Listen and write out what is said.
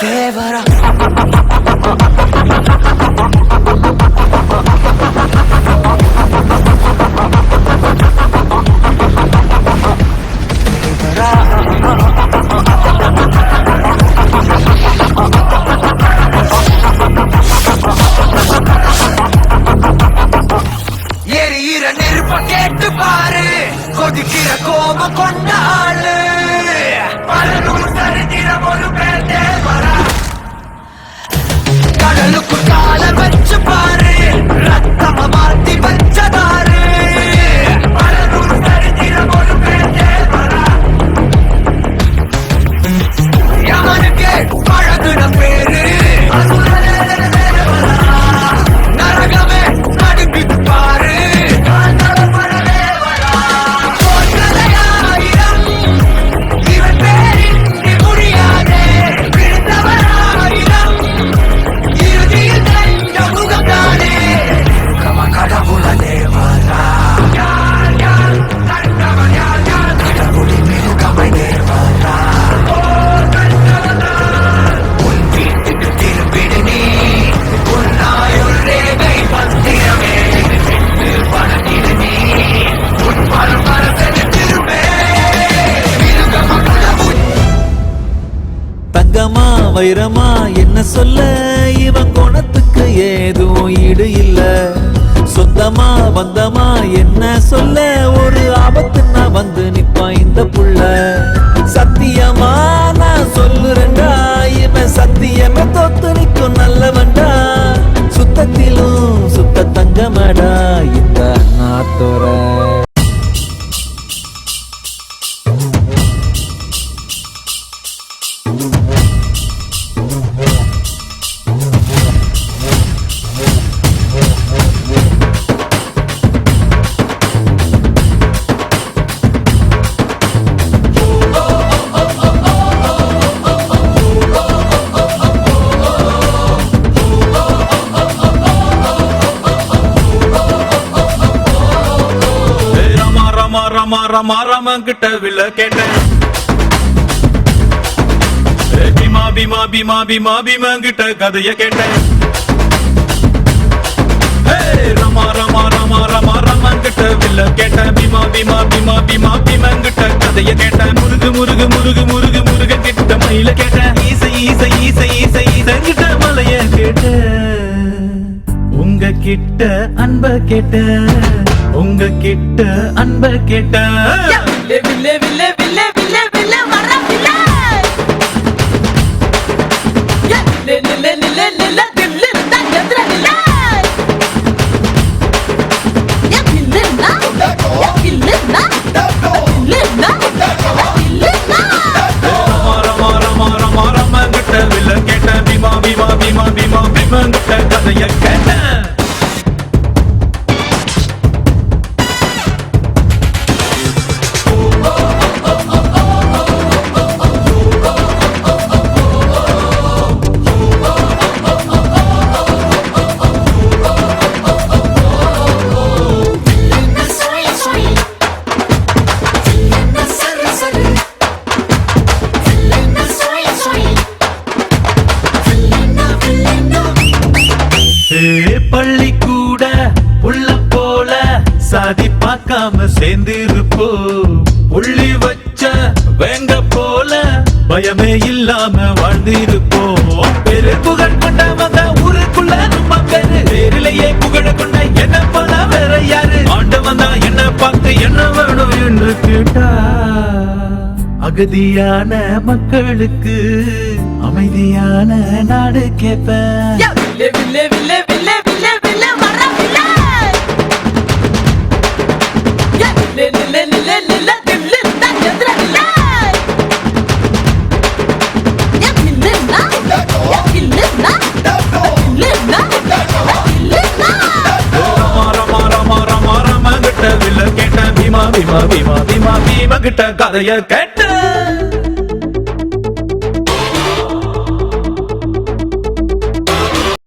தேவரா எரியிற நெருப்ப கேட்டு பாரு கொதிக்கிற கோப கொண்டாளு சரித்திரம் ஒரு பேர் தேவரா கடலுக்கு கால வச்சு பாரு ரத்தம மாத்தி வச்சதாரு சரித்திரம் ஒரு பேர் தேவரா யமனுக்கே பழகுன பேரு நரகமே நடுங்கி பாரு தங்கமா வைரமா என்ன சொல்ல இவன் குணத்துக்கு ஏதும் ஈடு இல்ல சொந்தமா வந்தமா என்ன சொல்ல ஒரு ஆபத்துன்னா வந்து நிப்பான் இந்த புள்ள சத்தியமா நான் சொல்லுறேன்டா இவன் சத்தியமே தோத்து நிற்கும் நல்லவன்டா சுத்தத்திலும் சுத்த தங்கமடா இந்த நாத்தோர ராமங்கிட்ட வில்ல கேட்டேன் பீமா பீமா பீமா பீமா பீமாங்கிட்ட கதைய கேட்டேன் ரமா ரமா ரமா ரமா ராமங்கிட்ட வில்ல கேட்டேன் பீமா பீமா பீமா பீமா பீமாங்கிட்ட கதைய கேட்டேன் முருகு முருகு முருகு முருகு முருக கிட்ட மயில கேட்டேன் ஈசை ஈசை ஈசை ஈசை ஈசங்கிட்ட மலைய கேட்டேன் உங்க கிட்ட அன்ப கேட்டேன் உங்க கிட்ட அன்ப கேட்ட வில்லே வில்லே வில்லே வில்லே வில்லே வர வில்லே லே லே லே லே தில்ல தான் எதிர வில்லே யா வில்லேனா யா வில்லேனா வில்லேனா வில்லேனா ரமா ரமா ரமா ரமா கிட்ட வில்ல கேட்ட பீமா பீமா பீமா பீமா பீமா கிட்ட கதைய கேட்ட பள்ளி கூட உள்ள போல சாதி பார்க்காம சேர்ந்திருப்போ புள்ளி வச்ச வேங்க போல பயமே இல்லாம வாழ்ந்திருப்போம் பெரு புகழ் கொண்டவங்க ஊருக்குள்ள நம்ம பேரு பேரிலேயே புகழ கொண்ட என்ன போல வேற யாரு ஆண்டவன் தான் என்ன பார்த்து என்ன வேணும் என்று கேட்டா அகதியான மக்களுக்கு அமைதியான நாடு கேட்பேன் வில்லே வில்லே வில்லே வில்லே வில்லே வர வில்லே லே லே லே லே தில்ல தான் எதிர வில்லே யா வில்லேனா யா வில்லேனா வில்லேனா வில்லேனா ரமா ரமா ரமா ரமா ரமா கிட்ட வில்ல கேட்ட பீமா பீமா பீமா பீமா பீமா கிட்ட கதைய கேட்ட